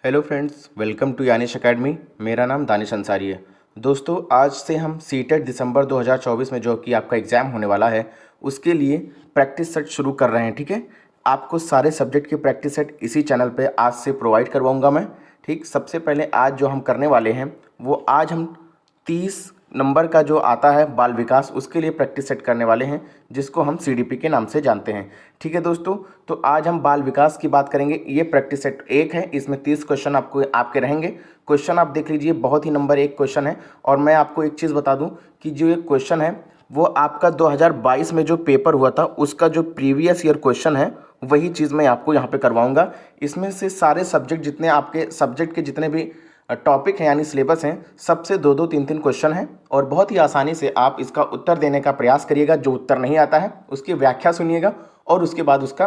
Hello friends, welcome to Yanish academy. मेरा नाम दानिश अंसारी है। दोस्तों, आज से हम सीटेट दिसंबर 2024 में जो कि आपका एग्ज़ाम होने वाला है उसके लिए प्रैक्टिस सेट शुरू कर रहे हैं। ठीक है, आपको सारे सब्जेक्ट के प्रैक्टिस सेट इसी चैनल पे आज से प्रोवाइड करवाऊंगा मैं। ठीक, सबसे पहले आज जो हम करने वाले हैं वो आज हम 30 नंबर का जो आता है बाल विकास, उसके लिए प्रैक्टिस सेट करने वाले हैं, जिसको हम सीडीपी के नाम से जानते हैं। ठीक है दोस्तों, तो आज हम बाल विकास की बात करेंगे। ये प्रैक्टिस सेट 1 है, इसमें 30 क्वेश्चन आपके रहेंगे। क्वेश्चन आप देख लीजिए, बहुत ही नंबर 1 क्वेश्चन है। और मैं आपको एक चीज़ बता दूं कि जो ये क्वेश्चन है वो आपका 2022 में जो पेपर हुआ था उसका जो प्रीवियस ईयर क्वेश्चन है वही चीज़ मैं आपको यहाँ पे करवाऊँगा। इसमें से सारे सब्जेक्ट जितने आपके सब्जेक्ट के जितने भी टॉपिक हैं यानी सिलेबस हैं, सबसे 2-2, 3-3 क्वेश्चन हैं और बहुत ही आसानी से आप इसका उत्तर देने का प्रयास करिएगा। जो उत्तर नहीं आता है उसकी व्याख्या सुनिएगा और उसके बाद उसका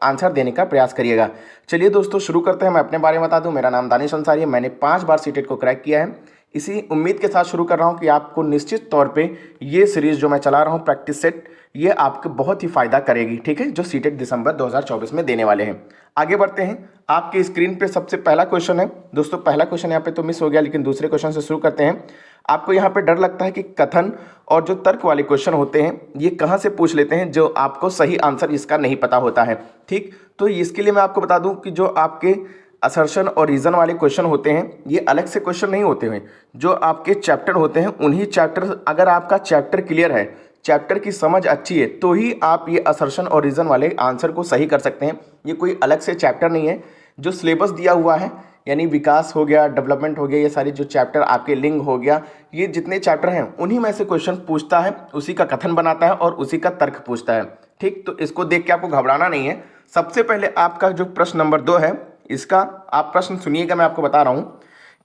आंसर देने का प्रयास करिएगा। चलिए दोस्तों, शुरू करते हैं। मैं अपने बारे में बता दूं, मेरा नाम दानिश अंसारी है। मैंने 5 बार सीटेट को क्रैक किया है। इसी उम्मीद के साथ शुरू कर रहा हूं कि आपको निश्चित तौर पे ये सीरीज़ जो मैं चला रहा हूं प्रैक्टिस सेट, ये आपको बहुत ही फ़ायदा करेगी। ठीक है, जो सीटेट दिसंबर 2024 में देने वाले हैं। आगे बढ़ते हैं। आपके स्क्रीन पे सबसे पहला क्वेश्चन है। दोस्तों, पहला क्वेश्चन यहाँ पे तो मिस हो गया, लेकिन दूसरे क्वेश्चन से शुरू करते हैं। आपको यहाँ पे डर लगता है कि कथन और जो तर्क वाले क्वेश्चन होते हैं ये कहाँ से पूछ लेते हैं, जो आपको सही आंसर इसका नहीं पता होता है। ठीक, तो इसके लिए मैं आपको बता दूं कि जो आपके असर्शन और रीज़न वाले क्वेश्चन होते हैं ये अलग से क्वेश्चन नहीं होते हैं। जो आपके चैप्टर होते हैं उन्हीं चैप्टर, अगर आपका चैप्टर क्लियर है, चैप्टर की समझ अच्छी है, तो ही आप ये असर्शन और रीज़न वाले आंसर को सही कर सकते हैं। ये कोई अलग से चैप्टर नहीं है। जो सिलेबस दिया हुआ है यानी विकास हो गया, डेवलपमेंट हो गया, ये सारे जो चैप्टर आपके लिंग हो गया, ये जितने चैप्टर हैं उन्हीं में से क्वेश्चन पूछता है, उसी का कथन बनाता है और उसी का तर्क पूछता है। ठीक, तो इसको देख के आपको घबराना नहीं है। सबसे पहले आपका जो प्रश्न नंबर 2 है, इसका आप प्रश्न सुनिएगा। मैं आपको बता रहा हूं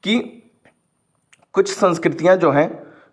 कि कुछ संस्कृतियां जो हैं,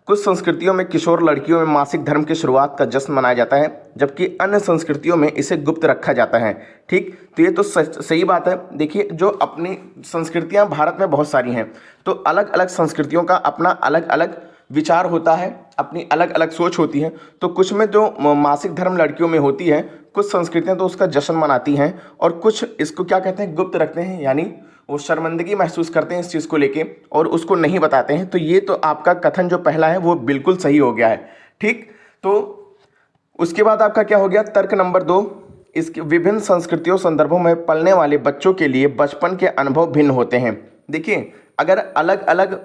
कुछ संस्कृतियों में किशोर लड़कियों में मासिक धर्म की शुरुआत का जश्न मनाया जाता है, जबकि अन्य संस्कृतियों में इसे गुप्त रखा जाता है। ठीक, तो ये तो सही बात है। देखिए, जो अपनी संस्कृतियां भारत में बहुत सारी हैं, तो अलग अलग संस्कृतियों का अपना अलग अलग विचार होता है, अपनी अलग अलग सोच होती है। तो कुछ में जो मासिक धर्म लड़कियों में होती है, कुछ संस्कृतियां तो उसका जश्न मनाती हैं और कुछ इसको क्या कहते हैं, गुप्त रखते हैं, यानी वो शर्मिंदगी महसूस करते हैं इस चीज़ को लेके और उसको नहीं बताते हैं। तो ये तो आपका कथन जो पहला है वो बिल्कुल सही हो गया है। ठीक, तो उसके बाद आपका क्या हो गया, तर्क नंबर 2। इसके विभिन्न संस्कृतियों संदर्भों में पलने वाले बच्चों के लिए बचपन के अनुभव भिन्न होते हैं। देखिए, अगर अलग अलग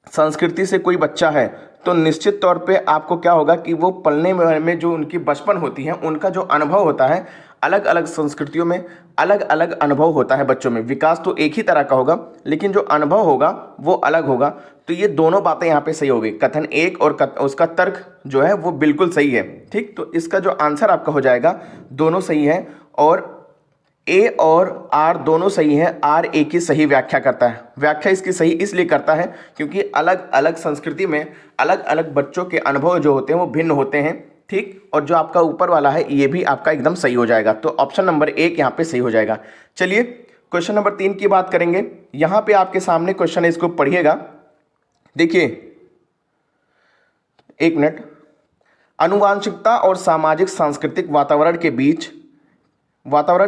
संस्कृति से कोई बच्चा है तो निश्चित तौर पे आपको क्या होगा कि वो पलने में जो उनकी बचपन होती है, उनका जो अनुभव होता है, अलग अलग संस्कृतियों में अलग अलग अनुभव होता है बच्चों में। विकास तो एक ही तरह का होगा, लेकिन जो अनुभव होगा वो अलग होगा। तो ये दोनों बातें यहाँ पे सही हो गई। कथन 1 और उसका तर्क जो है वो बिल्कुल सही है। ठीक, तो इसका जो आंसर आपका हो जाएगा, दोनों सही है और ए और आर दोनों सही है। आर ए की सही व्याख्या करता है। व्याख्या इसकी सही इसलिए करता है क्योंकि अलग अलग संस्कृति में अलग अलग बच्चों के अनुभव जो होते हैं वो भिन्न होते हैं। ठीक, और जो आपका ऊपर वाला है ये भी आपका एकदम सही हो जाएगा। तो ऑप्शन नंबर 1 यहाँ पे सही हो जाएगा। चलिए क्वेश्चन नंबर 3 की बात करेंगे। यहाँ पे आपके सामने क्वेश्चन है, इसको पढ़िएगा। देखिए, एक मिनट। आनुवांशिकता और सामाजिक सांस्कृतिक वातावरण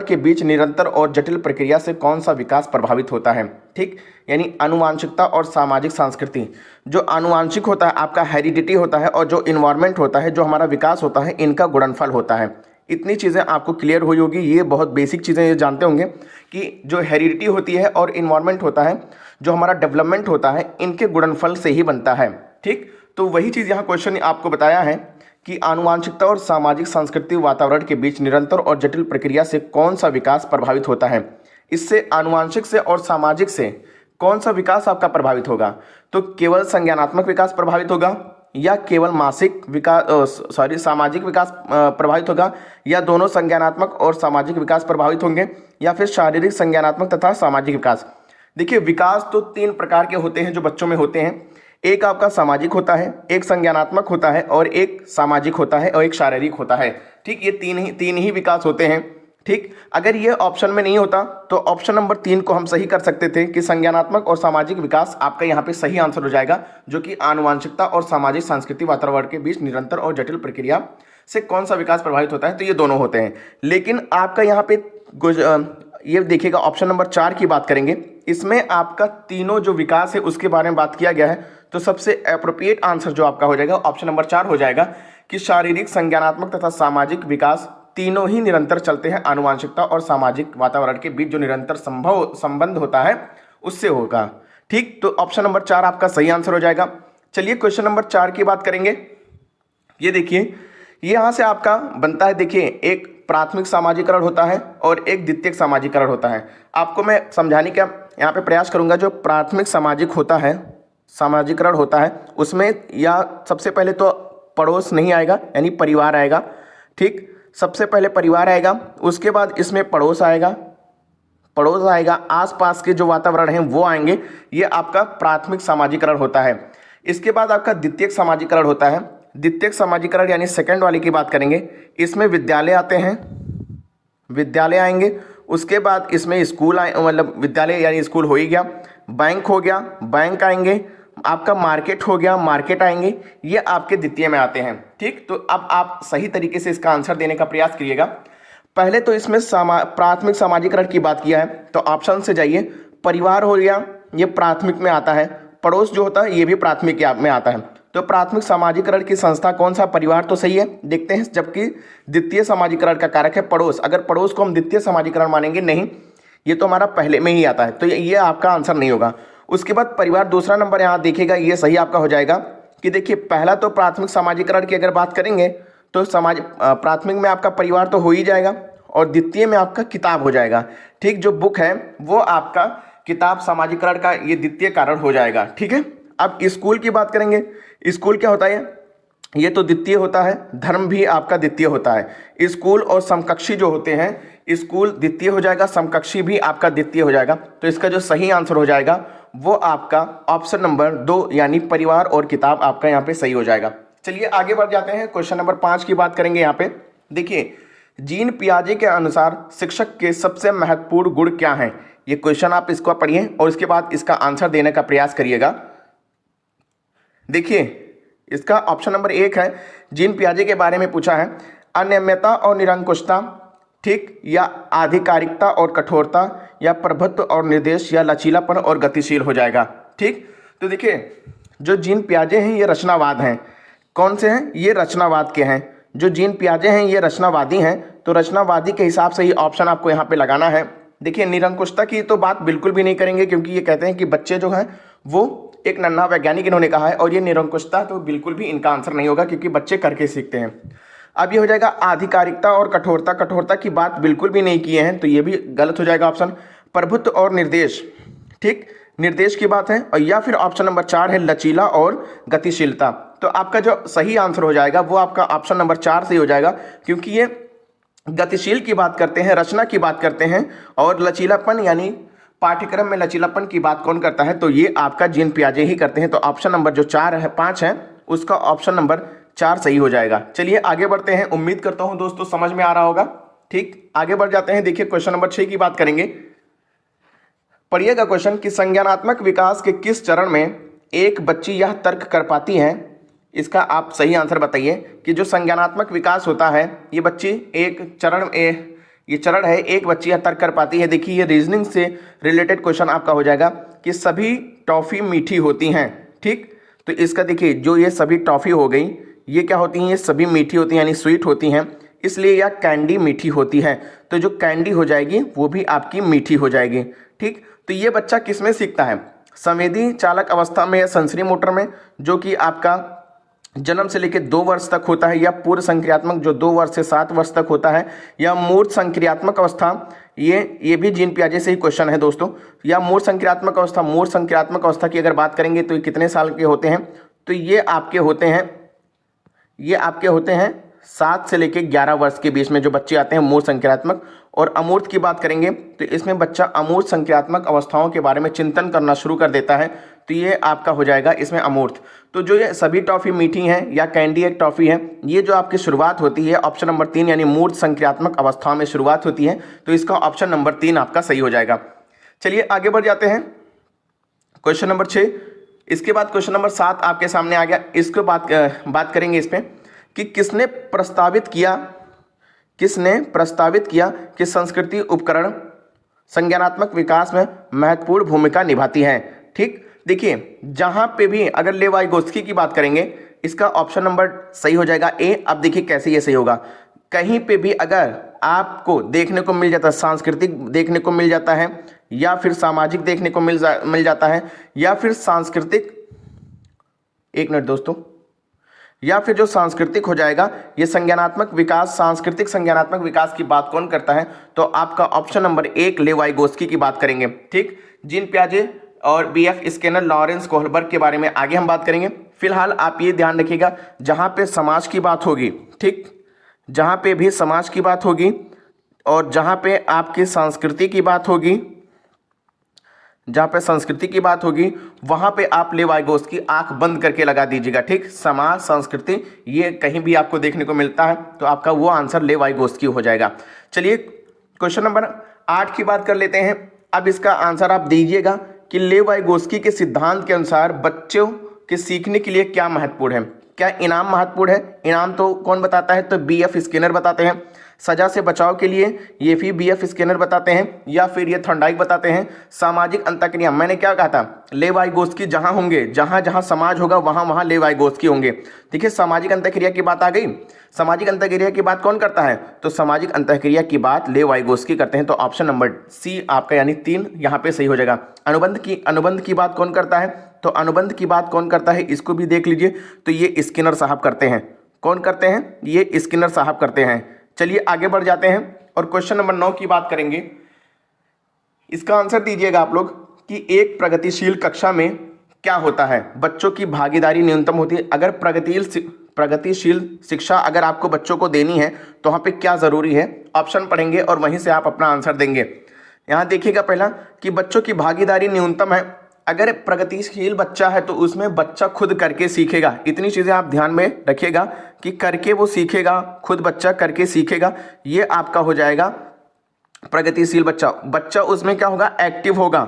के बीच निरंतर और जटिल प्रक्रिया से कौन सा विकास प्रभावित होता है। ठीक, यानी आनुवांशिकता और सामाजिक संस्कृति, जो आनुवांशिक होता है आपका हेरिडिटी होता है और जो इन्वायरमेंट होता है, जो हमारा विकास होता है, इनका गुणनफल होता है। इतनी चीज़ें आपको क्लियर हुई होगी। ये बहुत बेसिक चीज़ें ये जानते होंगे कि जो हेरिडिटी होती है और इन्वायरमेंट होता है, जो हमारा डेवलपमेंट होता है, इनके गुणनफल से ही बनता है। ठीक, तो वही चीज़ यहाँ क्वेश्चन आपको बताया है कि आनुवांशिकता और सामाजिक सांस्कृतिक वातावरण के बीच निरंतर और जटिल प्रक्रिया से कौन सा विकास प्रभावित होता है। इससे आनुवांशिक से और सामाजिक से कौन सा विकास आपका प्रभावित होगा। तो केवल संज्ञानात्मक विकास प्रभावित होगा या केवल सामाजिक विकास प्रभावित होगा, या दोनों संज्ञानात्मक और सामाजिक विकास प्रभावित होंगे, या फिर शारीरिक, संज्ञानात्मक तथा सामाजिक विकास। देखिए, विकास तो 3 प्रकार के होते हैं जो बच्चों में होते हैं। एक आपका सामाजिक होता है, एक संज्ञानात्मक होता है और एक सामाजिक होता है और एक शारीरिक होता है। ठीक, ये तीन ही विकास होते हैं। ठीक, अगर ये ऑप्शन में नहीं होता तो ऑप्शन नंबर 3 को हम सही कर सकते थे कि संज्ञानात्मक और सामाजिक विकास आपका यहाँ पे सही आंसर हो जाएगा, जो कि आनुवांशिकता और सामाजिक सांस्कृतिक वातावरण के बीच निरंतर और जटिल प्रक्रिया से कौन सा विकास प्रभावित होता है। तो ये दोनों होते हैं। लेकिन आपका यहाँ पे ये देखिएगा ऑप्शन नंबर 4 की बात करेंगे, इसमें आपका तीनों जो विकास है उसके बारे में बात किया गया है। तो सबसे एप्रोप्रिएट आंसर जो आपका हो जाएगा ऑप्शन नंबर 4 हो जाएगा कि शारीरिक, संज्ञानात्मक तथा सामाजिक विकास तीनों ही निरंतर चलते हैं। आनुवांशिकता और सामाजिक वातावरण के बीच जो निरंतर संबंध होता है उससे होगा। ठीक, तो ऑप्शन नंबर 4 आपका सही आंसर हो जाएगा। चलिए क्वेश्चन नंबर 4 की बात करेंगे। ये देखिए, यहाँ से आपका बनता है, देखिए एक प्राथमिक सामाजिकरण होता है और एक द्वितीयक सामाजिकरण होता है। आपको मैं समझाने का यहाँ पे प्रयास करूँगा। जो प्राथमिक सामाजिकरण होता है उसमें या सबसे पहले तो पड़ोस नहीं आएगा, यानी परिवार आएगा। ठीक, सबसे पहले परिवार आएगा, उसके बाद इसमें पड़ोस आएगा, आसपास के जो वातावरण हैं वो आएंगे। ये आपका प्राथमिक सामाजिकरण होता है। इसके बाद आपका द्वितीयक सामाजिकरण होता है। द्वितीयक सामाजिकरण यानी सेकंड वाली की बात करेंगे, इसमें विद्यालय आते हैं, विद्यालय आएंगे। उसके बाद इसमें स्कूल आए, मतलब विद्यालय यानी स्कूल हो ही गया। बैंक हो गया, बैंक आएंगे। आपका मार्केट हो गया, मार्केट आएंगे। ये आपके द्वितीय में आते हैं। ठीक, तो अब आप सही तरीके से इसका आंसर देने का प्रयास करिएगा। पहले तो इसमें प्राथमिक सामाजिकरण की बात किया है तो ऑप्शन से जाइए। परिवार हो गया, ये प्राथमिक में आता है। पड़ोस जो होता है ये भी प्राथमिक में आता है। तो प्राथमिक सामाजिकरण की संस्था कौन सा? परिवार तो सही है, देखते हैं। जबकि द्वितीय सामाजिकरण का कारक है पड़ोस। अगर पड़ोस को हम द्वितीय सामाजिकरण मानेंगे, नहीं, ये तो हमारा पहले में ही आता है, तो ये आपका आंसर नहीं होगा। उसके बाद परिवार दूसरा नंबर यहाँ देखिएगा, ये सही आपका हो जाएगा। कि देखिए पहला तो प्राथमिक सामाजिकरण की अगर बात करेंगे तो प्राथमिक में आपका परिवार तो हो ही जाएगा और द्वितीय में आपका किताब हो जाएगा। ठीक, जो बुक है वो आपका किताब सामाजिकरण का ये द्वितीय कारण हो जाएगा। ठीक है, अब स्कूल की बात करेंगे। स्कूल क्या होता है? ये तो द्वितीय होता है। धर्म भी आपका द्वितीय होता है। स्कूल और समकक्षी जो होते हैं, स्कूल द्वितीय हो जाएगा, समकक्षी भी आपका द्वितीय हो जाएगा। तो इसका जो सही आंसर हो जाएगा वो आपका ऑप्शन नंबर 2 यानी परिवार और किताब आपका यहाँ पे सही हो जाएगा। चलिए आगे बढ़ जाते हैं। क्वेश्चन नंबर 5 की बात करेंगे। यहाँ पे देखिए, जीन पियाजे के अनुसार शिक्षक के सबसे महत्वपूर्ण गुण क्या हैं? ये क्वेश्चन आप इसको पढ़िए और इसके बाद इसका आंसर देने का प्रयास करिएगा। देखिए इसका ऑप्शन नंबर 1 है, जीन पियाजे के बारे में पूछा है। अनियमितता और निरंकुशता, ठीक, या आधिकारिकता और कठोरता, या प्रभुत्व और निर्देश, या लचीलापन और गतिशील हो जाएगा। ठीक, तो देखिए जो जीन पियाजे हैं ये रचनावाद हैं। कौन से हैं? ये रचनावाद के हैं। जो जीन पियाजे हैं ये रचनावादी हैं। तो रचनावादी के हिसाब से ही ऑप्शन आपको यहाँ पे लगाना है। देखिए निरंकुशता की तो बात बिल्कुल भी नहीं करेंगे, क्योंकि ये कहते हैं कि बच्चे जो हैं वो एक नन्हा वैज्ञानिक इन्होंने कहा है, और ये निरंकुशता तो बिल्कुल भी इनका आंसर नहीं होगा, क्योंकि बच्चे करके सीखते हैं। अब ये हो जाएगा आधिकारिकता और कठोरता। कठोरता की बात बिल्कुल भी नहीं किए हैं, तो ये भी गलत हो जाएगा ऑप्शन। प्रभुत्व और निर्देश, ठीक, निर्देश की बात है। और या फिर ऑप्शन नंबर 4 है लचीला और गतिशीलता। तो आपका जो सही आंसर हो जाएगा वो आपका ऑप्शन नंबर 4 से हो जाएगा, क्योंकि ये गतिशील की बात करते हैं, रचना की बात करते हैं, और लचीलापन यानी पाठ्यक्रम में लचीलापन की बात कौन करता है? तो ये आपका जीन पियाजे ही करते हैं। तो ऑप्शन नंबर जो 5 है उसका ऑप्शन नंबर 4 सही हो जाएगा। चलिए आगे बढ़ते हैं। उम्मीद करता हूं दोस्तों समझ में आ रहा होगा। ठीक, आगे बढ़ जाते हैं। देखिए क्वेश्चन नंबर 6 की बात करेंगे। पढ़िएगा क्वेश्चन कि संज्ञानात्मक विकास के किस चरण में एक बच्ची यह तर्क कर पाती है? इसका आप सही आंसर बताइए कि जो संज्ञानात्मक विकास होता है ये बच्ची ये चरण है, एक बच्ची यह तर्क कर पाती है। देखिए ये रीजनिंग से रिलेटेड क्वेश्चन आपका हो जाएगा कि सभी टॉफ़ी मीठी होती हैं। ठीक, तो इसका देखिए जो ये सभी टॉफ़ी हो गई, ये क्या होती हैं? ये सभी मीठी होती हैं, यानी स्वीट होती हैं, इसलिए यह कैंडी मीठी होती है। तो जो कैंडी हो जाएगी वो भी आपकी मीठी हो जाएगी। ठीक, तो ये बच्चा किस में सीखता है? संवेदी चालक अवस्था में या सेंसरी मोटर में, जो कि आपका जन्म से लेकर 2 वर्ष तक होता है, या पूर्व संक्रियात्मक जो 2 वर्ष से 7 वर्ष तक होता है, या मूर्त संक्रियात्मक अवस्था। ये भी जीन पियाजे से ही क्वेश्चन है दोस्तों। या मूर्त संक्रियात्मक अवस्था। मूर्त संक्रियात्मक अवस्था की अगर बात करेंगे तो ये कितने साल के होते हैं? तो ये आपके होते हैं 7 से लेकर 11 वर्ष के बीच में जो बच्चे आते हैं मूर्त संक्रियात्मक। और अमूर्त की बात करेंगे तो इसमें बच्चा अमूर्त संक्रियात्मक अवस्थाओं के बारे में चिंतन करना शुरू कर देता है, तो ये आपका हो जाएगा इसमें अमूर्त। तो जो ये सभी टॉफ़ी मीठी हैं या कैंडी एक टॉफ़ी है, ये जो आपकी शुरुआत होती है ऑप्शन नंबर 3 यानी मूर्त संक्रियात्मक अवस्थाओं में शुरुआत होती है, तो इसका ऑप्शन नंबर 3 आपका सही हो जाएगा। चलिए आगे बढ़ जाते हैं। क्वेश्चन नंबर 6, इसके बाद क्वेश्चन नंबर 7 आपके सामने आ गया। इसको बात करेंगे इस पर कि किसने प्रस्तावित किया कि संस्कृति उपकरण संज्ञानात्मक विकास में महत्वपूर्ण भूमिका निभाती हैं। ठीक, देखिए जहां पे भी अगर लेव वाइगोत्स्की की बात करेंगे, इसका ऑप्शन नंबर सही हो जाएगा ए। अब देखिए कैसे ये सही होगा, कहीं पे भी अगर आपको देखने को मिल जाता है, सांस्कृतिक देखने को मिल जाता है, या फिर सामाजिक देखने को मिल जाता है, या फिर सांस्कृतिक, एक मिनट दोस्तों, या फिर जो सांस्कृतिक हो जाएगा, ये संज्ञानात्मक विकास, सांस्कृतिक संज्ञानात्मक विकास की बात कौन करता है, तो आपका ऑप्शन नंबर एक लेव वाइगोत्स्की की बात करेंगे। ठीक, जीन पियाजे और बीएफ स्किनर, लॉरेंस कोहलबर्ग के बारे में आगे हम बात करेंगे। फिलहाल आप ये ध्यान रखिएगा, जहां पे समाज की बात होगी, ठीक, जहां पे भी समाज की बात होगी और जहां पे आपकी संस्कृति की बात होगी, जहां पे संस्कृति की बात होगी वहां पे आप लेव वाइगोत्स्की आंख बंद करके लगा दीजिएगा। ठीक, समाज, संस्कृति, ये कहीं भी आपको देखने को मिलता है तो आपका वो आंसर लेव वाइगोत्स्की हो जाएगा। चलिए क्वेश्चन नंबर 8 की बात कर लेते हैं। अब इसका आंसर आप दीजिएगा कि लेव वाइगोत्स्की के सिद्धांत के अनुसार बच्चों के सीखने के लिए क्या महत्वपूर्ण है। क्या इनाम महत्वपूर्ण है? इनाम तो कौन बताता है, तो बीएफ स्किनर बताते हैं। सजा से बचाव के लिए ये भी बीएफ स्किनर बताते हैं, या फिर ये थॉर्नडाइक बताते हैं। सामाजिक अंतःक्रिया, मैंने क्या कहा था, लेव वाइगोत्स्की जहां होंगे, जहां जहां समाज होगा वहां वहां लेव वाइगोत्स्की होंगे। देखिए सामाजिक अंतःक्रिया की बात आ गई। सामाजिक अंतःक्रिया की बात कौन करता है, तो सामाजिक अंतःक्रिया की बात लेव वाइगोत्स्की करते हैं। तो ऑप्शन नंबर सी आपका यानी 3 यहाँ पे सही हो जाएगा। अनुबंध की बात कौन करता है, तो अनुबंध की बात कौन करता है, इसको भी देख लीजिए, तो ये स्किनर साहब करते हैं। कौन करते हैं, ये स्किनर साहब करते हैं। चलिए आगे बढ़ जाते हैं और क्वेश्चन नंबर 9 की बात करेंगे। इसका आंसर दीजिएगा आप लोग कि एक प्रगतिशील कक्षा में क्या होता है, बच्चों की भागीदारी न्यूनतम होती है। अगर प्रगतिशील शिक्षा अगर आपको बच्चों को देनी है तो वहाँ पे क्या ज़रूरी है, ऑप्शन पढ़ेंगे और वहीं से आप अपना आंसर देंगे। यहाँ देखिएगा पहला कि बच्चों की भागीदारी न्यूनतम है। अगर प्रगतिशील बच्चा है तो उसमें बच्चा खुद करके सीखेगा। इतनी चीज़ें आप ध्यान में रखिएगा कि करके वो सीखेगा, खुद बच्चा करके सीखेगा, ये आपका हो जाएगा प्रगतिशील बच्चा। बच्चा उसमें क्या होगा, एक्टिव होगा,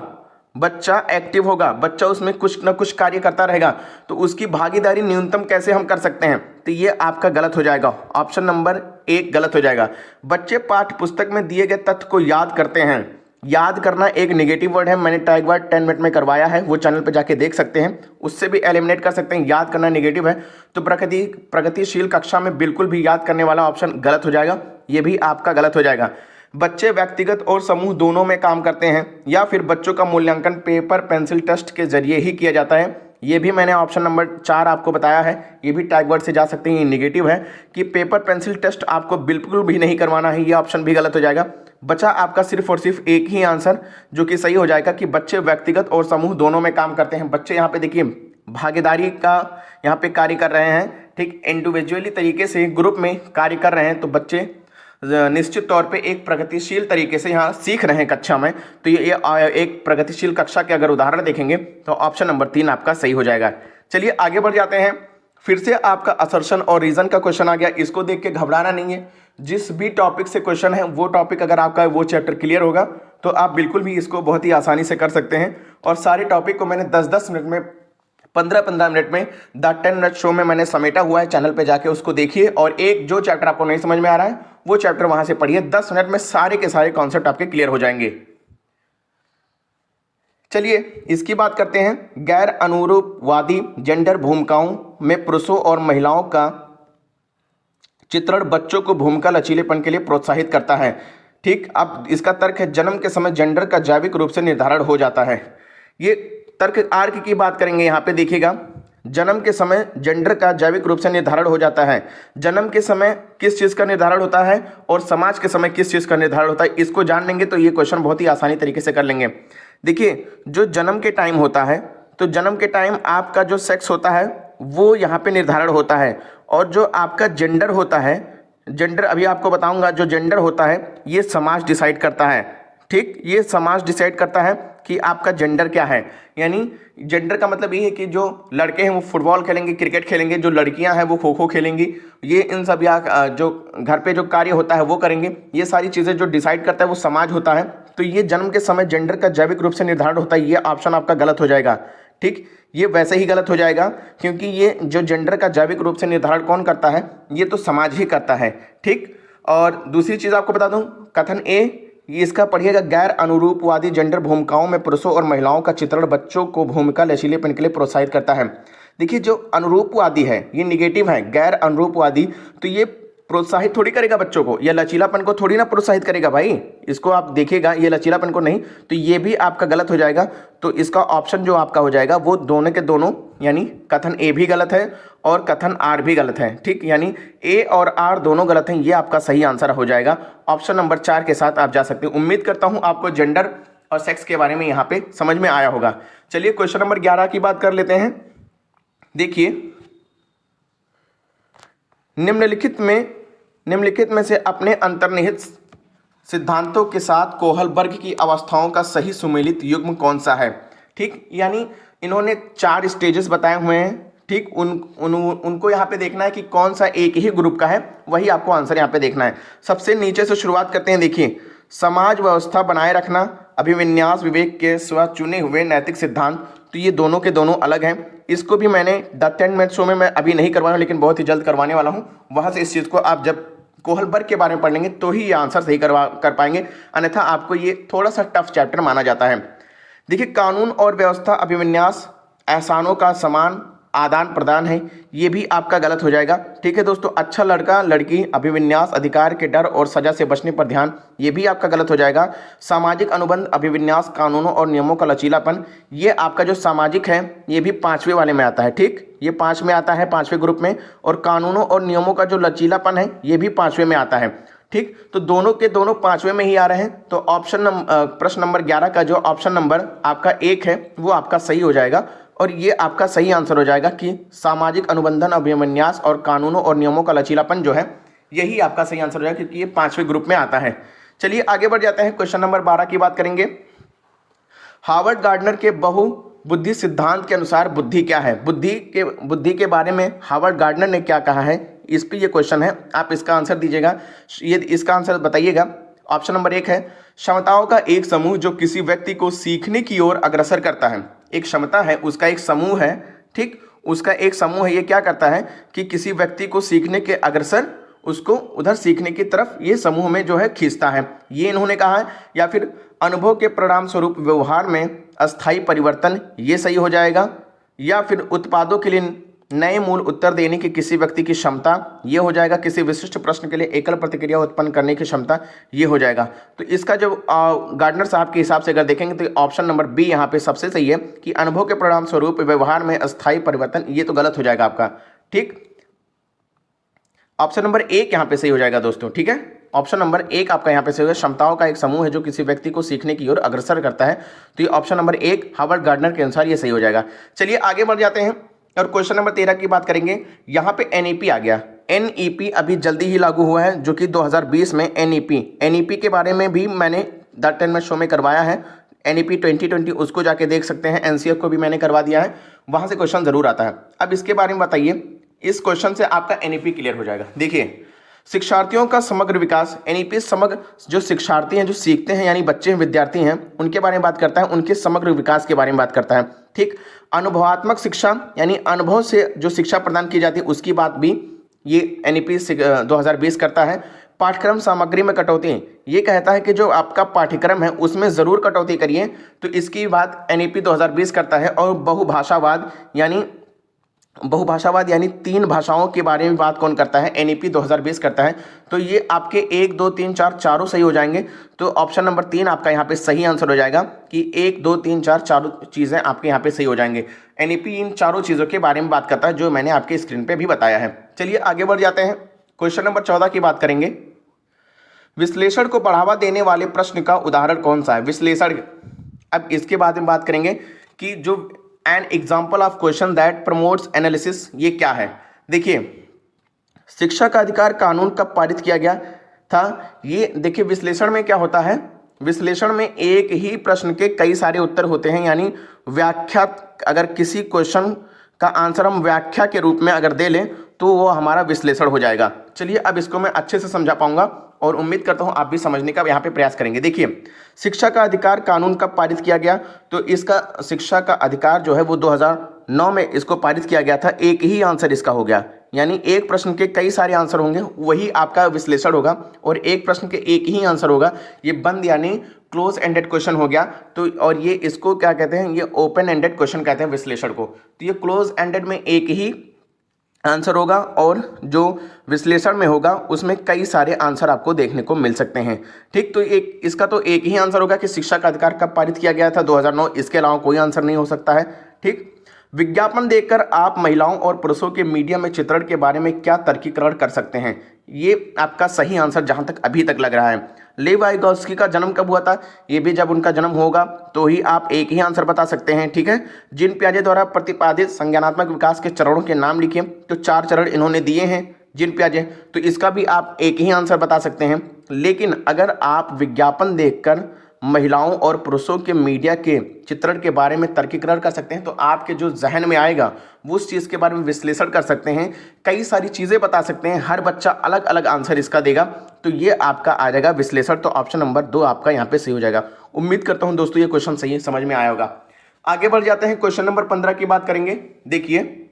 बच्चा एक्टिव होगा, बच्चा उसमें कुछ ना कुछ कार्य करता रहेगा। तो उसकी भागीदारी न्यूनतम कैसे हम कर सकते हैं, तो ये आपका गलत हो जाएगा, ऑप्शन नंबर 1 गलत हो जाएगा। बच्चे पाठ्य पुस्तक में दिए गए तथ्य को याद करते हैं। याद करना एक नेगेटिव वर्ड है, मैंने टैग वर्ड 10 मिनट में करवाया है, वो चैनल पे जाके देख सकते हैं, उससे भी एलिमिनेट कर सकते हैं। याद करना नेगेटिव है, तो प्रगतिशील कक्षा में बिल्कुल भी याद करने वाला ऑप्शन गलत हो जाएगा, ये भी आपका गलत हो जाएगा। बच्चे व्यक्तिगत और समूह दोनों में काम करते हैं, या फिर बच्चों का मूल्यांकन पेपर पेंसिल टेस्ट के जरिए ही किया जाता है, ये भी मैंने ऑप्शन नंबर 4 आपको बताया है, ये भी टैग वर्ड से जा सकते हैं। ये नेगेटिव है कि पेपर पेंसिल टेस्ट आपको बिल्कुल भी नहीं करवाना है, ये ऑप्शन भी गलत हो जाएगा। बचा आपका सिर्फ और सिर्फ एक ही आंसर जो कि सही हो जाएगा कि बच्चे व्यक्तिगत और समूह दोनों में काम करते हैं। बच्चे यहाँ पे देखिए भागीदारी का यहाँ पे कार्य कर रहे हैं, ठीक, इंडिविजुअली तरीके से ग्रुप में कार्य कर रहे हैं, तो बच्चे निश्चित तौर पे एक प्रगतिशील तरीके से यहाँ सीख रहे हैं कक्षा में। तो ये एक प्रगतिशील कक्षा के अगर उदाहरण देखेंगे तो ऑप्शन नंबर 3 आपका सही हो जाएगा। चलिए आगे बढ़ जाते हैं। फिर से आपका असर्शन और रीजन का क्वेश्चन आ गया, इसको देख के घबराना नहीं है। जिस भी टॉपिक से क्वेश्चन है वो टॉपिक अगर आपका वो चैप्टर क्लियर होगा तो आप बिल्कुल भी इसको बहुत ही आसानी से कर सकते हैं। और सारे टॉपिक को मैंने 10-10 मिनट में, 15-15 मिनट में द 10 मिनट शो में मैंने समेटा हुआ है, चैनल पे जाके उसको देखिए। और एक जो चैप्टर आपको नहीं समझ में आ रहा है वो चैप्टर वहां से पढ़िए, 10 मिनट में सारे के सारे कॉन्सेप्ट आपके क्लियर हो जाएंगे। चलिए इसकी बात करते हैं। गैर अनुरूपवादी जेंडर भूमिकाओं में पुरुषों और महिलाओं का चित्रण बच्चों को भूमिका लचीलेपन के लिए प्रोत्साहित करता है। ठीक, अब इसका तर्क है जन्म के समय जेंडर का जैविक रूप से निर्धारण हो जाता है। ये तर्क आर्क की बात करेंगे, यहाँ पे देखिएगा, जन्म के समय जेंडर का जैविक रूप से निर्धारण हो जाता है। जन्म के समय किस चीज़ का निर्धारण होता है और समाज के समय किस चीज़ का निर्धारण होता है, इसको जान लेंगे तो ये क्वेश्चन बहुत ही आसानी तरीके से कर लेंगे। देखिए जो जन्म के टाइम होता है, तो जन्म के टाइम आपका जो सेक्स होता है वो यहाँ पे निर्धारण होता है, और जो आपका जेंडर होता है, जेंडर अभी आपको बताऊंगा, जो जेंडर होता है ये समाज डिसाइड करता है। ठीक, ये समाज डिसाइड करता है कि आपका जेंडर क्या है। यानी जेंडर का मतलब ये है कि जो लड़के हैं वो फुटबॉल खेलेंगे, क्रिकेट खेलेंगे, जो लड़कियां हैं वो खो खो खेलेंगी, ये इन सब या जो घर पे जो कार्य होता है वो करेंगे। ये सारी चीज़ें जो डिसाइड करता है वो समाज होता है। तो ये जन्म के समय जेंडर का जैविक रूप से निर्धारण होता है, ये ऑप्शन आपका गलत हो जाएगा। ठीक, ये वैसे ही गलत हो जाएगा क्योंकि ये जो जेंडर का जैविक रूप से निर्धारण कौन करता है, ये तो समाज ही करता है। ठीक, और दूसरी चीज़ आपको बता दूं, कथन ए ये इसका पढ़िएगा, गैर अनुरूपवादी जेंडर भूमिकाओं में पुरुषों और महिलाओं का चित्रण बच्चों को भूमिका लचीलेपन के लिए प्रोत्साहित करता है। देखिए जो अनुरूपवादी है ये निगेटिव है, गैर अनुरूपवादी तो ये प्रोत्साहित थोड़ी करेगा बच्चों को, या लचीलापन को थोड़ी ना प्रोत्साहित करेगा भाई, इसको आप देखिएगा, ये लचीलापन को नहीं, तो ये भी आपका गलत हो जाएगा। तो इसका ऑप्शन जो आपका हो जाएगा वो दोनों के दोनों, यानी कथन ए भी गलत है और कथन आर भी गलत है, ठीक, यानी ए और आर दोनों गलत हैं, ये आपका सही आंसर हो जाएगा। ऑप्शन नंबर 4 के साथ आप जा सकते हैं। उम्मीद करता हूं आपको जेंडर और सेक्स के बारे में यहाँ पे समझ में आया होगा। चलिए क्वेश्चन नंबर 11 की बात कर लेते हैं। देखिए, निम्नलिखित में से अपने अंतर्निहित सिद्धांतों के साथ कोहलबर्ग की अवस्थाओं का सही सुमेलित युग्म कौन सा है। ठीक, यानी इन्होंने 4 स्टेजेस बताए हुए हैं, ठीक, उनको यहाँ पे देखना है कि कौन सा एक ही ग्रुप का है, वही आपको आंसर यहाँ पे देखना है। सबसे नीचे से शुरुआत करते हैं। देखिए, समाज व्यवस्था बनाए रखना, अभिविन्यास, विवेक के स्व चुने हुए नैतिक सिद्धांत, तो ये दोनों के दोनों अलग हैं। इसको भी मैंने द 10 मिनट शो में मैं अभी नहीं करवाया हूँ, लेकिन बहुत ही जल्द करवाने वाला हूँ। वहाँ से इस चीज़ को आप जब कोहलबर्ग के बारे में पढ़ लेंगे तो ही ये आंसर सही कर पाएंगे, अन्यथा आपको ये थोड़ा सा टफ चैप्टर माना जाता है। देखिए, कानून और व्यवस्था, अभिविन्यास, एहसानों का समान आदान प्रदान है, ये भी आपका गलत हो जाएगा। ठीक है दोस्तों, अच्छा लड़का लड़की, अभिविन्यास, अधिकार के डर और सजा से बचने पर ध्यान, ये भी आपका गलत हो जाएगा। सामाजिक अनुबंध, अभिविन्यास, कानूनों और नियमों का लचीलापन, ये आपका जो सामाजिक है ये भी 5वें वाले में आता है। ठीक, ये 5 में आता है, 5वें ग्रुप में, और कानूनों और नियमों का जो लचीलापन है ये भी 5वें में आता है। ठीक, तो दोनों के दोनों 5वें में ही आ रहे हैं। तो प्रश्न नंबर 11 का जो ऑप्शन नंबर आपका 1 है वो आपका सही हो जाएगा, और ये आपका सही आंसर हो जाएगा कि सामाजिक अनुबंधन, अभिविन्यास और कानूनों और नियमों का लचीलापन जो है यही आपका सही आंसर हो जाएगा, क्योंकि ये 5वें ग्रुप में आता है। चलिए आगे बढ़ जाते हैं, क्वेश्चन नंबर 12 की बात करेंगे। हार्वर्ड गार्डनर के बहुबुद्धि सिद्धांत के अनुसार बुद्धि क्या है। बुद्धि के बारे में हार्वर्ड गार्डनर ने क्या कहा है, इस पर ये क्वेश्चन है, आप इसका आंसर दीजिएगा, ये इसका आंसर बताइएगा। ऑप्शन नंबर 1 है, क्षमताओं का एक समूह जो किसी व्यक्ति को सीखने की ओर अग्रसर करता है। एक क्षमता है, उसका एक समूह है, ठीक, उसका एक समूह है, ये क्या करता है कि किसी व्यक्ति को सीखने के अग्रसर, उसको उधर सीखने की तरफ ये समूह में जो है खींचता है, ये इन्होंने कहा है। या फिर अनुभव के परिणाम स्वरूप व्यवहार में अस्थायी परिवर्तन, ये सही हो जाएगा। या फिर उत्पादों के लिए नए मूल उत्तर देने की किसी व्यक्ति की क्षमता, ये हो जाएगा। किसी विशिष्ट प्रश्न के लिए एकल प्रतिक्रिया उत्पन्न करने की क्षमता, ये हो जाएगा। तो इसका जो गार्डनर साहब के हिसाब से अगर देखेंगे तो ऑप्शन नंबर बी यहाँ पे सबसे सही है कि अनुभव के परिणाम स्वरूप व्यवहार में अस्थायी परिवर्तन, ये तो गलत हो जाएगा आपका। ठीक, ऑप्शन नंबर 1 यहाँ पे सही हो जाएगा दोस्तों। ठीक है, ऑप्शन नंबर 1 आपका यहाँ पे सही होगा। क्षमताओं का एक समूह है जो किसी व्यक्ति को सीखने की ओर अग्रसर करता है, तो ये ऑप्शन नंबर 1 हार्वर्ड गार्डनर के अनुसार ये सही हो जाएगा। चलिए आगे बढ़ जाते हैं और क्वेश्चन नंबर 13 की बात करेंगे। यहाँ पे एनईपी आ गया। एनईपी अभी जल्दी ही लागू हुआ है, जो कि 2020 में एनईपी के बारे में भी मैंने द 10 मिनट शो में करवाया है। एनईपी 2020 उसको जाके देख सकते हैं, एनसीएफ को भी मैंने करवा दिया है, वहाँ से क्वेश्चन जरूर आता है। अब इसके बारे में बताइए, इस क्वेश्चन से आपका एनईपी क्लियर हो जाएगा। देखिए, शिक्षार्थियों का समग्र विकास, एनईपी समग्र जो शिक्षार्थी हैं, जो सीखते हैं, यानी बच्चे हैं, विद्यार्थी हैं, उनके बारे में बात करता है, उनके समग्र विकास के बारे में बात करता है। ठीक, अनुभवात्मक शिक्षा यानी अनुभव से जो शिक्षा प्रदान की जाती है उसकी बात भी ये एनईपी 2020 करता है। पाठ्यक्रम सामग्री में कटौती, ये कहता है कि जो आपका पाठ्यक्रम है उसमें ज़रूर कटौती करिए, तो इसकी बात एनईपी 2020 करता है। और बहुभाषावाद यानी 3 भाषाओं के बारे में बात कौन करता है, एनईपी 2020 करता है। तो ये आपके 1 2 3 4 चारों सही हो जाएंगे। तो ऑप्शन नंबर 3 आपका यहाँ पे सही आंसर हो जाएगा कि 1 2 3 4 चारों चीज़ें आपके यहाँ पे सही हो जाएंगे। एनईपी इन चारों चीज़ों के बारे में बात करता है, जो मैंने आपके स्क्रीन पे भी बताया है। चलिए आगे बढ़ जाते हैं, क्वेश्चन नंबर 14 की बात करेंगे। विश्लेषण को बढ़ावा देने वाले प्रश्न का उदाहरण कौन सा है। विश्लेषण, अब इसके बाद में बात करेंगे कि जो an example of question that promotes analysis, ये क्या है। देखिए, शिक्षा का अधिकार कानून कब पारित किया गया था। ये देखिए, विश्लेषण में क्या होता है, विश्लेषण में एक ही प्रश्न के कई सारे उत्तर होते हैं, यानी व्याख्या, अगर किसी क्वेश्चन का आंसर हम व्याख्या के रूप में अगर दे लें तो वो हमारा विश्लेषण हो जाएगा। चलिए अब इसको मैं अच्छे से समझा पाऊंगा और उम्मीद करता हूं आप भी समझने का यहाँ पे प्रयास करेंगे। देखिए, शिक्षा का अधिकार कानून कब पारित किया गया, तो इसका शिक्षा का अधिकार जो है वो 2009 में इसको पारित किया गया था। एक ही आंसर इसका हो गया, यानी एक प्रश्न के कई सारे आंसर होंगे, वही आपका विश्लेषण होगा, और एक प्रश्न के एक ही आंसर होगा। ये बंद यानी क्लोज एंडेड क्वेश्चन हो गया। तो और ये इसको क्या कहते हैं, ये ओपन एंडेड क्वेश्चन कहते हैं विश्लेषण को। तो ये क्लोज एंडेड में एक ही आंसर होगा, और जो विश्लेषण में होगा उसमें कई सारे आंसर आपको देखने को मिल सकते हैं। ठीक, तो एक इसका तो एक ही आंसर होगा कि शिक्षा का अधिकार कब पारित किया गया था, 2009। इसके अलावा कोई आंसर नहीं हो सकता है। ठीक, विज्ञापन देखकर आप महिलाओं और पुरुषों के मीडिया में चित्रण के बारे में क्या तर्कीकरण कर सकते हैं, ये आपका सही आंसर जहां तक अभी तक लग रहा है। लेव वाइगोत्स्की का जन्म कब हुआ था, ये भी जब उनका जन्म होगा तो ही आप एक ही आंसर बता सकते हैं। ठीक है, जीन पियाजे द्वारा प्रतिपादित संज्ञानात्मक विकास के चरणों के नाम लिखिए। तो 4 चरण इन्होंने दिए हैं जीन पियाजे, तो इसका भी आप एक ही आंसर बता सकते हैं। लेकिन अगर आप विज्ञापन देखकर महिलाओं और पुरुषों के मीडिया के चित्रण के बारे में तर्कीकरण कर सकते हैं, तो आपके जो जहन में आएगा वो उस चीज़ के बारे में विश्लेषण कर सकते हैं, कई सारी चीज़ें बता सकते हैं। हर बच्चा अलग अलग आंसर इसका देगा, तो ये आपका आ जाएगा विश्लेषण। तो ऑप्शन नंबर 2 आपका यहाँ पे सही हो जाएगा। उम्मीद करता हूँ दोस्तों ये क्वेश्चन सही समझ में आया होगा। आगे बढ़ जाते हैं, क्वेश्चन नंबर 15 की बात करेंगे। देखिए,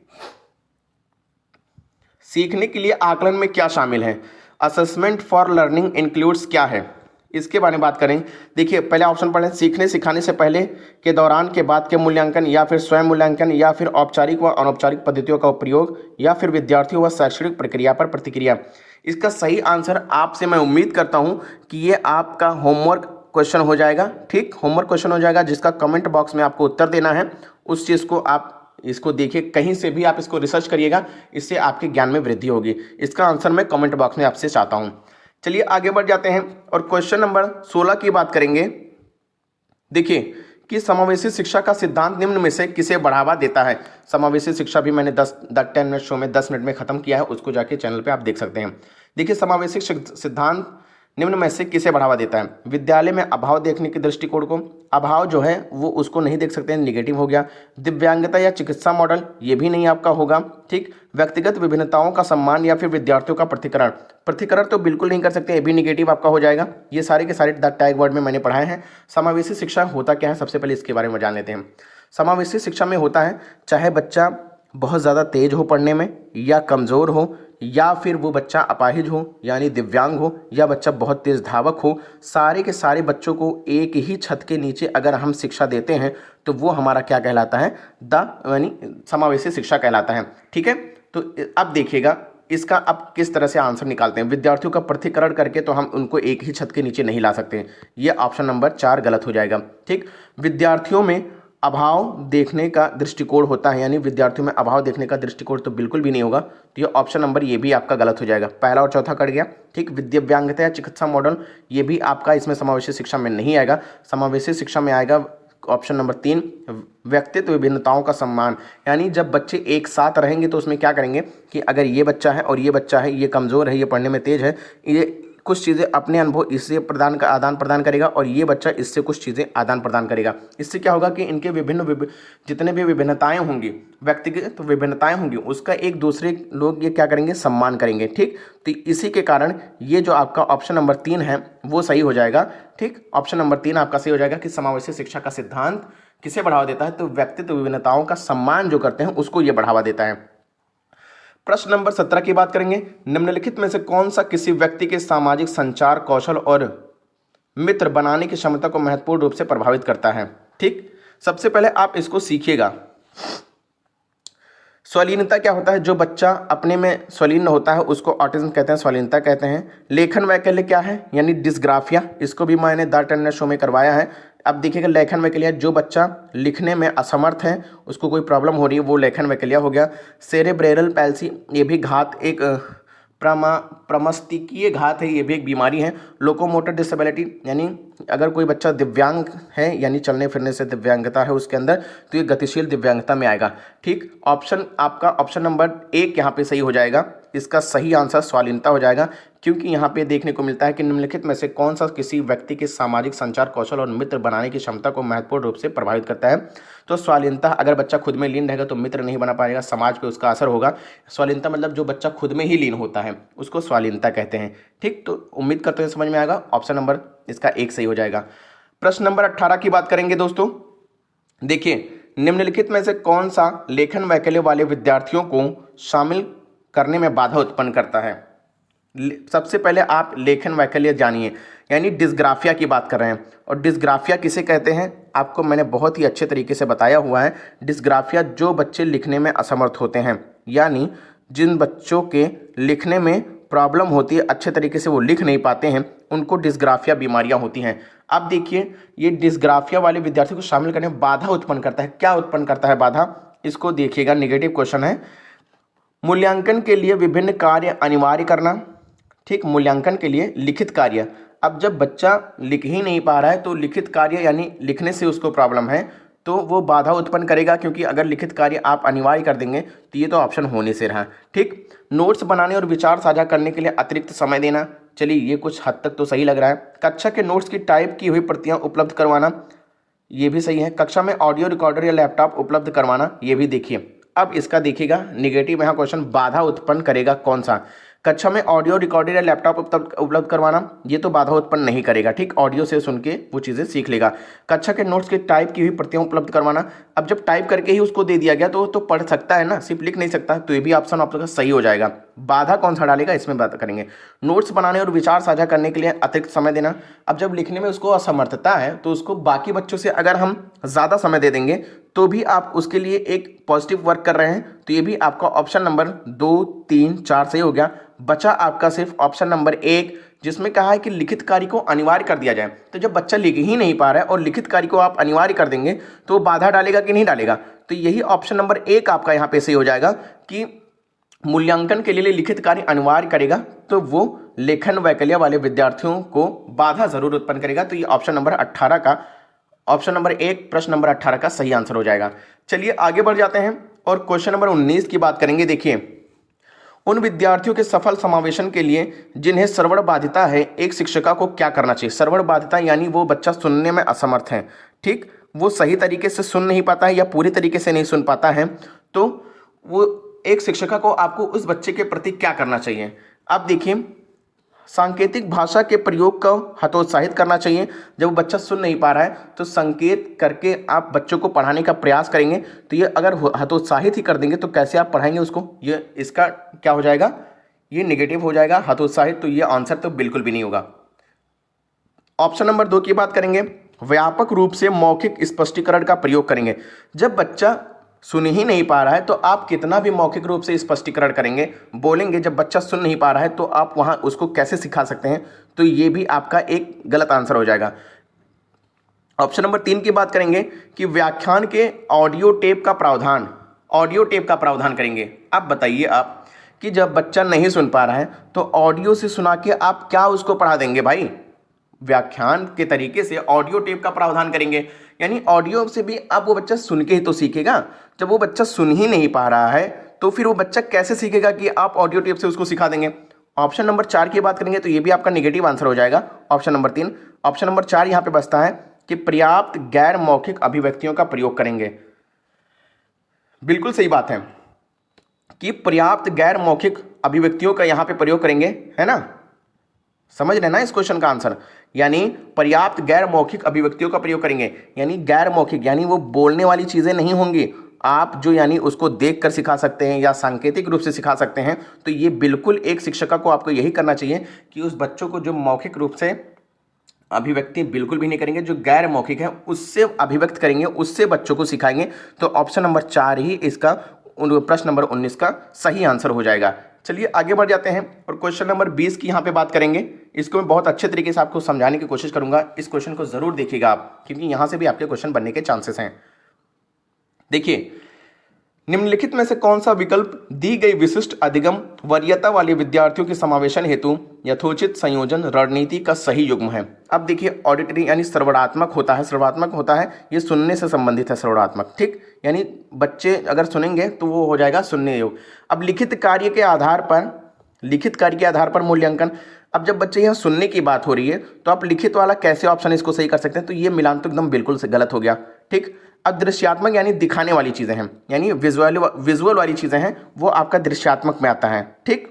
सीखने के लिए आकलन में क्या शामिल है, असेसमेंट फॉर लर्निंग इंक्लूड्स क्या है, इसके बारे में बात करें। देखिए, पहले ऑप्शन पढ़ें, सीखने सिखाने से पहले, के दौरान, के बाद के मूल्यांकन, या फिर स्वयं मूल्यांकन, या फिर औपचारिक व अनौपचारिक पद्धतियों का उपयोग, या फिर विद्यार्थियों व शैक्षणिक प्रक्रिया पर प्रतिक्रिया। इसका सही आंसर आपसे मैं उम्मीद करता हूं कि ये आपका होमवर्क क्वेश्चन हो जाएगा। ठीक, होमवर्क क्वेश्चन हो जाएगा, जिसका कमेंट बॉक्स में आपको उत्तर देना है। उस चीज़ को आप इसको देखिए, कहीं से भी आप इसको रिसर्च करिएगा, इससे आपके ज्ञान में वृद्धि होगी। इसका आंसर मैं कमेंट बॉक्स में आपसे चाहता हूं। चलिए आगे बढ़ जाते हैं और क्वेश्चन नंबर 16 की बात करेंगे। देखिए कि समावेशी शिक्षा का सिद्धांत निम्न में से किसे बढ़ावा देता है। समावेशी शिक्षा भी मैंने 10 मिनट शो में 10 मिनट में खत्म किया है, उसको जाके चैनल पे आप देख सकते हैं। देखिए, समावेशी सिद्धांत निम्न में से किसे बढ़ावा देता है। विद्यालय में अभाव देखने के दृष्टिकोण को, अभाव जो है वो उसको नहीं देख सकते हैं, निगेटिव हो गया। दिव्यांगता या चिकित्सा मॉडल, ये भी नहीं आपका होगा। ठीक, व्यक्तिगत विभिन्नताओं का सम्मान, या फिर विद्यार्थियों का प्रतिकरण, प्रतिकरण तो बिल्कुल नहीं कर सकते, ये भी निगेटिव आपका हो जाएगा। ये सारे के सारे द टैग वर्ड में मैंने पढ़ाए हैं। समावेशी शिक्षा होता क्या है, सबसे पहले इसके बारे में जान लेते हैं। समावेशी शिक्षा में होता है, चाहे बच्चा बहुत ज़्यादा तेज हो पढ़ने में, या कमज़ोर हो, या फिर वो बच्चा अपाहिज हो यानी दिव्यांग हो, या बच्चा बहुत तेज धावक हो, सारे के सारे बच्चों को एक ही छत के नीचे अगर हम शिक्षा देते हैं तो वो हमारा क्या कहलाता है, यानी समावेशी शिक्षा कहलाता है। ठीक है, तो अब देखिएगा इसका अब किस तरह से आंसर निकालते हैं। विद्यार्थियों का पृथक्करण करके तो हम उनको एक ही छत के नीचे नहीं ला सकते, ये ऑप्शन नंबर 4 गलत हो जाएगा। ठीक, विद्यार्थियों में अभाव देखने का दृष्टिकोण होता है, यानी विद्यार्थियों में अभाव देखने का दृष्टिकोण तो बिल्कुल भी नहीं होगा, तो ये ऑप्शन नंबर ये भी आपका गलत हो जाएगा। पहला और चौथा कट गया। ठीक, दिव्यांगता या चिकित्सा मॉडल, ये भी आपका इसमें समावेशी शिक्षा में नहीं आएगा। समावेशी शिक्षा में आएगा ऑप्शन नंबर 3, व्यक्तित्व विभिन्नताओं का सम्मान, यानी जब बच्चे एक साथ रहेंगे तो उसमें क्या करेंगे कि अगर ये बच्चा है और ये बच्चा है, ये कमज़ोर है, ये पढ़ने में तेज है, ये कुछ चीज़ें अपने अनुभव इससे आदान प्रदान करेगा, और ये बच्चा इससे कुछ चीज़ें आदान प्रदान करेगा। इससे क्या होगा कि इनके जितने भी विभिन्नताएं होंगी, व्यक्तिगत विभिन्नताएं होंगी, उसका एक दूसरे लोग ये क्या करेंगे, सम्मान करेंगे। ठीक, तो इसी के कारण ये जो आपका ऑप्शन नंबर 3 है वो सही हो जाएगा। ठीक, ऑप्शन नंबर 3 आपका सही हो जाएगा कि समावेशी शिक्षा का सिद्धांत किसे बढ़ावा देता है, तो व्यक्तित्व विभिन्नताओं का सम्मान जो करते हैं उसको ये बढ़ावा देता है। प्रश्न नंबर 17 की बात करेंगे। निम्नलिखित में से कौन सा किसी व्यक्ति के सामाजिक संचार कौशल और मित्र बनाने की क्षमता को महत्वपूर्ण रूप से प्रभावित करता है। ठीक, सबसे पहले आप इसको सीखिएगा। स्वलीनता क्या होता है, जो बच्चा अपने में स्वलीन होता है उसको ऑटिज्म कहते हैं, स्वलीनता कहते हैं। लेखन वैकल्य क्या है, यानी डिस्ग्राफिया, इसको भी मैंने द टेन शो में करवाया है। अब देखिएगा, लेखन वैकल्य, जो बच्चा लिखने में असमर्थ है, उसको कोई प्रॉब्लम हो रही है, वो लेखन वैकल्य हो गया। सेरेब्रेरल पैल्सी, ये भी घात, एक प्रमस्तिकीय घात है, ये भी एक बीमारी है। लोकोमोटर डिसेबिलिटी, यानी अगर कोई बच्चा दिव्यांग है, यानी चलने फिरने से दिव्यांगता है उसके अंदर, तो ये गतिशील दिव्यांगता में आएगा। ठीक, ऑप्शन आपका ऑप्शन नंबर 1 यहाँ पे सही हो जाएगा। इसका सही आंसर स्वालीनता हो जाएगा, क्योंकि यहाँ पे देखने को मिलता है कि निम्नलिखित में से कौन सा किसी व्यक्ति के सामाजिक संचार कौशल और मित्र बनाने की क्षमता को महत्वपूर्ण रूप से प्रभावित करता है। तो स्वालीनता, अगर बच्चा खुद में लीन रहेगा तो मित्र नहीं बना पाएगा, समाज पे उसका असर होगा। स्वालीनता मतलब जो बच्चा खुद में ही लीन होता है उसको स्वालीनता कहते हैं। ठीक, तो उम्मीद करते हैं समझ में आएगा। ऑप्शन नंबर इसका 1 सही हो जाएगा। प्रश्न नंबर 18 की बात करेंगे दोस्तों। देखिए, निम्नलिखित में से कौन सा लेखन वैकल्य वाले विद्यार्थियों को शामिल करने में बाधा उत्पन्न करता है। सबसे पहले आप लेखन वैकल्य जानिए, यानी डिस्ग्राफिया की बात कर रहे हैं। और डिस्ग्राफिया किसे कहते हैं आपको मैंने बहुत ही अच्छे तरीके से बताया हुआ है। डिस्ग्राफिया जो बच्चे लिखने में असमर्थ होते हैं, यानी जिन बच्चों के लिखने में प्रॉब्लम होती है, अच्छे तरीके से वो लिख नहीं पाते हैं, उनको डिस्ग्राफिया बीमारियां होती हैं। अब देखिए, ये डिस्ग्राफिया वाले विद्यार्थी को शामिल करने में बाधा उत्पन्न करता है। क्या उत्पन्न करता है बाधा, इसको देखिएगा, निगेटिव क्वेश्चन है। मूल्यांकन के लिए विभिन्न कार्य अनिवार्य करना, ठीक, मूल्यांकन के लिए लिखित कार्य। अब जब बच्चा लिख ही नहीं पा रहा है तो लिखित कार्य यानी लिखने से उसको प्रॉब्लम है, तो वो बाधा उत्पन्न करेगा, क्योंकि अगर लिखित कार्य आप अनिवार्य कर देंगे तो ये तो ऑप्शन होने से रहा। ठीक, नोट्स बनाने और विचार साझा करने के लिए अतिरिक्त समय देना, चलिए ये कुछ हद तक तो सही लग रहा है। कक्षा के नोट्स की टाइप की हुई प्रतियां उपलब्ध करवाना, ये भी सही है। कक्षा में ऑडियो रिकॉर्डर या लैपटॉप उपलब्ध करवाना, ये भी देखिए। अब इसका देखिएगा निगेटिव यहाँ क्वेश्चन, बाधा उत्पन्न करेगा कौन सा। कक्षा में ऑडियो रिकॉर्डर या लैपटॉप उपलब्ध करवाना, ये तो बाधा उत्पन्न नहीं करेगा। ठीक, ऑडियो से सुन के वो चीज़ें सीख लेगा। कक्षा के नोट्स की टाइप की हुई प्रतियां उपलब्ध करवाना, अब जब टाइप करके ही उसको दे दिया गया तो पढ़ सकता है ना, सिर्फ लिख नहीं सकता, तो ये भी ऑप्शन आपका सही हो जाएगा। बाधा कौन सा डालेगा इसमें बात करेंगे। नोट्स बनाने और विचार साझा करने के लिए अतिरिक्त समय देना, अब जब लिखने में उसको असमर्थता है तो उसको बाकी बच्चों से अगर हम ज़्यादा समय दे देंगे तो भी आप उसके लिए एक पॉजिटिव वर्क कर रहे हैं, तो ये भी आपका ऑप्शन नंबर 2, 3, 4 सही हो गया। बचा आपका सिर्फ ऑप्शन नंबर 1, जिसमें कहा है कि लिखित कार्य को अनिवार्य कर दिया जाए। तो जब बच्चा लिख ही नहीं पा रहा है और लिखित कार्य को आप अनिवार्य कर देंगे तो वो बाधा डालेगा कि नहीं डालेगा, तो यही ऑप्शन नंबर 1 आपका यहाँ पे सही हो जाएगा कि मूल्यांकन के लिए लिखित कार्य अनिवार्य करेगा तो वो लेखन वैकल्य वाले विद्यार्थियों को बाधा जरूर उत्पन्न करेगा। तो ये ऑप्शन नंबर 18 का, ऑप्शन नंबर 1 प्रश्न नंबर 18 का सही आंसर हो जाएगा। चलिए आगे बढ़ जाते हैं और क्वेश्चन नंबर 19 की बात करेंगे। देखिए, उन विद्यार्थियों के सफल समावेशन के लिए जिन्हें श्रवण बाधिता है, एक शिक्षिका को क्या करना चाहिए। श्रवण बाधिता यानी वो बच्चा सुनने में असमर्थ है, ठीक, वो सही तरीके से सुन नहीं पाता है या पूरी तरीके से नहीं सुन पाता है, तो वो एक शिक्षिका को आपको उस बच्चे के प्रति क्या करना चाहिए। अब देखिए, सांकेतिक भाषा के प्रयोग को हतोत्साहित करना चाहिए। जब बच्चा सुन नहीं पा रहा है तो संकेत करके आप बच्चों को पढ़ाने का प्रयास करेंगे, तो ये अगर हतोत्साहित ही कर देंगे तो कैसे आप पढ़ाएंगे उसको, ये इसका क्या हो जाएगा, ये नेगेटिव हो जाएगा हतोत्साहित, तो ये आंसर तो बिल्कुल भी नहीं होगा। ऑप्शन नंबर 2 की बात करेंगे, व्यापक रूप से मौखिक स्पष्टीकरण का प्रयोग करेंगे। जब बच्चा सुन ही नहीं पा रहा है तो आप कितना भी मौखिक रूप से स्पष्टीकरण करेंगे, बोलेंगे, जब बच्चा सुन नहीं पा रहा है तो आप वहां उसको कैसे सिखा सकते हैं, तो ये भी आपका एक गलत आंसर हो जाएगा। ऑप्शन नंबर 3 की बात करेंगे कि व्याख्यान के ऑडियो टेप का प्रावधान, ऑडियो टेप का प्रावधान करेंगे। अब बताइए आप कि जब बच्चा नहीं सुन पा रहा है तो ऑडियो से सुना के आप क्या उसको पढ़ा देंगे भाई, व्याख्यान के तरीके से ऑडियो टेप का प्रावधान करेंगे, यानी ऑडियो से भी अब वो बच्चा सुन के ही तो सीखेगा। जब वो बच्चा सुन ही नहीं पा रहा है तो फिर वो बच्चा कैसे सीखेगा कि आप ऑडियो टेप से उसको सिखा देंगे। ऑप्शन नंबर 4 की बात करेंगे तो ये भी आपका नेगेटिव आंसर हो जाएगा, ऑप्शन नंबर 3। ऑप्शन नंबर 4 यहाँ पे बचता है कि पर्याप्त गैर मौखिक अभिव्यक्तियों का प्रयोग करेंगे। बिल्कुल सही बात है कि पर्याप्त गैर मौखिक अभिव्यक्तियों का यहाँ पे प्रयोग करेंगे, है ना, समझ रहे ना इस क्वेश्चन का आंसर, यानी पर्याप्त गैर मौखिक अभिव्यक्तियों का प्रयोग करेंगे। यानी गैर मौखिक यानी वो बोलने वाली चीजें नहीं होंगी, आप जो यानी उसको देखकर सिखा सकते हैं या सांकेतिक रूप से सिखा सकते हैं। तो ये बिल्कुल एक शिक्षिका को आपको यही करना चाहिए कि उस बच्चों को जो मौखिक रूप से अभिव्यक्ति बिल्कुल भी नहीं करेंगे, जो गैर मौखिक है उससे अभिव्यक्त करेंगे, उससे बच्चों को सिखाएंगे। तो ऑप्शन नंबर 4 ही इसका प्रश्न नंबर 19 का सही आंसर हो जाएगा। चलिए आगे बढ़ जाते हैं और क्वेश्चन नंबर 20 की यहाँ पे बात करेंगे। इसको मैं बहुत अच्छे तरीके से आपको समझाने की कोशिश करूंगा, इस क्वेश्चन को जरूर देखिएगा आप, क्योंकि यहाँ से भी आपके क्वेश्चन बनने के चांसेस हैं। देखिए, निम्नलिखित में से कौन सा विकल्प दी गई विशिष्ट अधिगम वरीयता वाले विद्यार्थियों के समावेशन हेतु यथोचित संयोजन रणनीति का सही युग्म है। अब देखिए, ऑडिटरी यानी श्रवणात्मक होता है, श्रवणात्मक होता है, ये सुनने से संबंधित है श्रवणात्मक, ठीक, यानी बच्चे अगर सुनेंगे तो वो हो जाएगा सुनने योग्य। अब लिखित कार्य के आधार पर मूल्यांकन, अब जब बच्चे यहाँ सुनने की बात हो रही है तो आप लिखित वाला कैसे ऑप्शन इसको सही कर सकते हैं, तो ये मिलान तो एकदम बिल्कुल से गलत हो गया, ठीक। अब दृश्यात्मक यानी दिखाने वाली चीजें हैं, यानी विजुअल वाली चीजें हैं, वो आपका दृश्यात्मक में आता है, ठीक।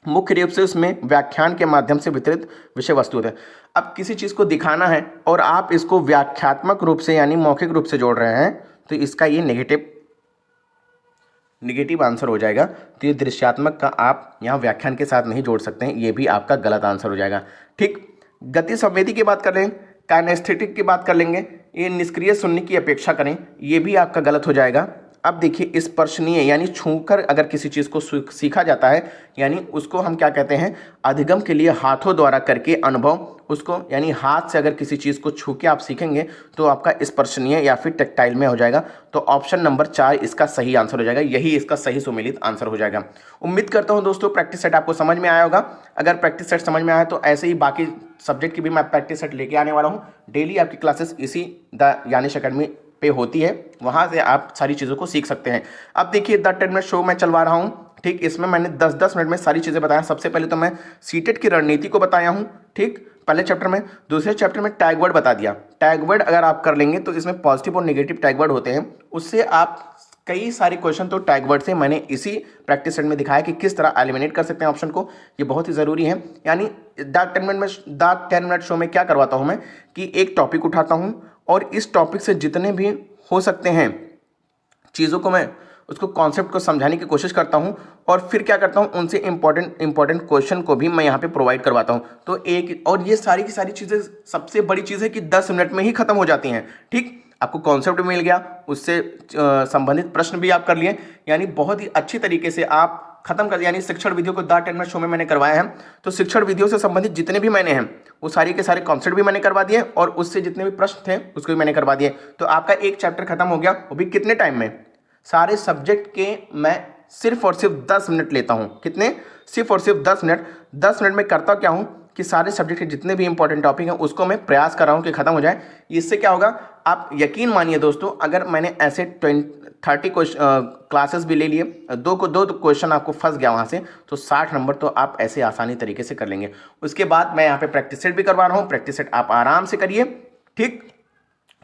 मुख्य रूप से उसमें व्याख्यान के माध्यम से वितरित विषय वस्तु है। अब किसी चीज को दिखाना है और आप इसको व्याख्यात्मक रूप से यानी मौखिक रूप से जोड़ रहे हैं, तो इसका ये नेगेटिव निगेटिव आंसर हो जाएगा। तो ये दृश्यात्मक का आप यहाँ व्याख्यान के साथ नहीं जोड़ सकते हैं, ये भी आपका गलत आंसर हो जाएगा। ठीक, गति संवेदी की बात कर लें, काइनेस्थेटिक की बात कर लेंगे, ये निष्क्रिय सुनने की अपेक्षा करें, ये भी आपका गलत हो जाएगा। अब देखिए स्पर्शनीय यानी छूकर अगर किसी चीज़ को सीखा जाता है, यानी उसको हम क्या कहते हैं, अधिगम के लिए हाथों द्वारा करके अनुभव, उसको यानी हाथ से अगर किसी चीज़ को छू के आप सीखेंगे तो आपका स्पर्शनीय या फिर टेक्टाइल में हो जाएगा। तो ऑप्शन नंबर 4 इसका सही आंसर हो जाएगा, यही इसका सही सुमेलित आंसर हो जाएगा। उम्मीद करता हूं दोस्तों प्रैक्टिस सेट आपको समझ में आया होगा। अगर प्रैक्टिस सेट समझ में आया तो ऐसे ही बाकी सब्जेक्ट की भी मैं प्रैक्टिस सेट लेके आने वाला हूँ। डेली आपकी क्लासेस इसी द यानिश अकेडमी पे होती है, वहाँ से आप सारी चीज़ों को सीख सकते हैं। अब देखिए द 10 मिनट शो मैं चलवा रहा हूँ। ठीक, इसमें मैंने 10-10 मिनट में सारी चीज़ें बताया। सबसे पहले तो मैं सीटेट की रणनीति को बताया हूँ, ठीक, पहले चैप्टर में। दूसरे चैप्टर में टैग वर्ड बता दिया। टैग वर्ड अगर आप कर लेंगे तो इसमें पॉजिटिव और नेगेटिव टैग वर्ड होते हैं, उससे आप कई सारे क्वेश्चन तो टैग वर्ड से मैंने इसी प्रैक्टिस सेट में दिखाया कि किस तरह एलिमिनेट कर सकते हैं ऑप्शन को। ये बहुत ही ज़रूरी है। यानी द 10 मिनट शो में क्या करवाता हूँ मैं कि एक टॉपिक उठाता हूँ और इस टॉपिक से जितने भी हो सकते हैं चीज़ों को मैं उसको कॉन्सेप्ट को समझाने की कोशिश करता हूं और फिर क्या करता हूं, उनसे इंपॉर्टेंट क्वेश्चन को भी मैं यहां पे प्रोवाइड करवाता हूं। तो एक और ये सारी की सारी चीज़ें, सबसे बड़ी चीज़ है कि 10 मिनट में ही खत्म हो जाती हैं। ठीक, आपको कॉन्सेप्ट मिल गया, उससे संबंधित प्रश्न भी आप कर लिए, यानी बहुत ही अच्छी तरीके से आप खत्म कर। यानी शिक्षण वीडियो को द 10 मिनट शो में मैंने करवाया है, तो शिक्षण वीडियो से संबंधित जितने भी मैंने हैं वो सारे के सारे कॉन्सेप्ट भी मैंने करवा दिए और उससे जितने भी प्रश्न थे उसको भी मैंने करवा दिए। तो आपका एक चैप्टर खत्म हो गया, वो भी कितने टाइम में। सारे सब्जेक्ट के मैं सिर्फ और सिर्फ 10 मिनट लेता हूं। कितने? सिर्फ और सिर्फ 10 मिनट। 10 मिनट में करता क्या हूं कि सारे सब्जेक्ट के जितने भी इंपॉर्टेंट टॉपिक हैं उसको मैं प्रयास कर रहा हूं कि खत्म हो जाए। इससे क्या होगा, आप यकीन मानिए दोस्तों, अगर मैंने ऐसे 30 क्लासेस भी ले लिए, दो क्वेश्चन आपको फंस गया वहाँ से, तो 60 नंबर तो आप ऐसे आसानी तरीके से कर लेंगे। उसके बाद मैं यहाँ पे प्रैक्टिस सेट भी करवा रहा हूँ। प्रैक्टिस सेट आप आराम से करिए, ठीक,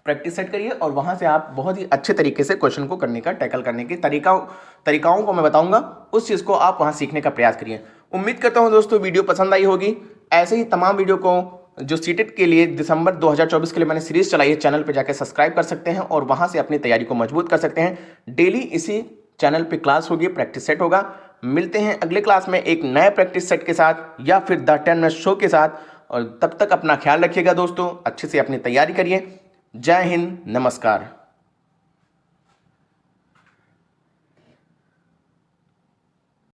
प्रैक्टिस सेट करिए और वहाँ से आप बहुत ही अच्छे तरीके से क्वेश्चन को करने का, टैकल करने के तरीकाओं को मैं बताऊंगा, उस चीज़ को आप वहाँ सीखने का प्रयास करिए। उम्मीद करता हूँ दोस्तों वीडियो पसंद आई होगी। ऐसे ही तमाम वीडियो को जो सीटेट के लिए दिसंबर 2024 के लिए मैंने सीरीज चलाई है, चैनल पे जाकर सब्सक्राइब कर सकते हैं और वहाँ से अपनी तैयारी को मजबूत कर सकते हैं। डेली इसी चैनल पे क्लास होगी, प्रैक्टिस सेट होगा। मिलते हैं अगले क्लास में एक नए प्रैक्टिस सेट के साथ या फिर द 10 मिनट शो के साथ, और तब तक अपना ख्याल रखिएगा दोस्तों, अच्छे से अपनी तैयारी करिए। जय हिंद, नमस्कार।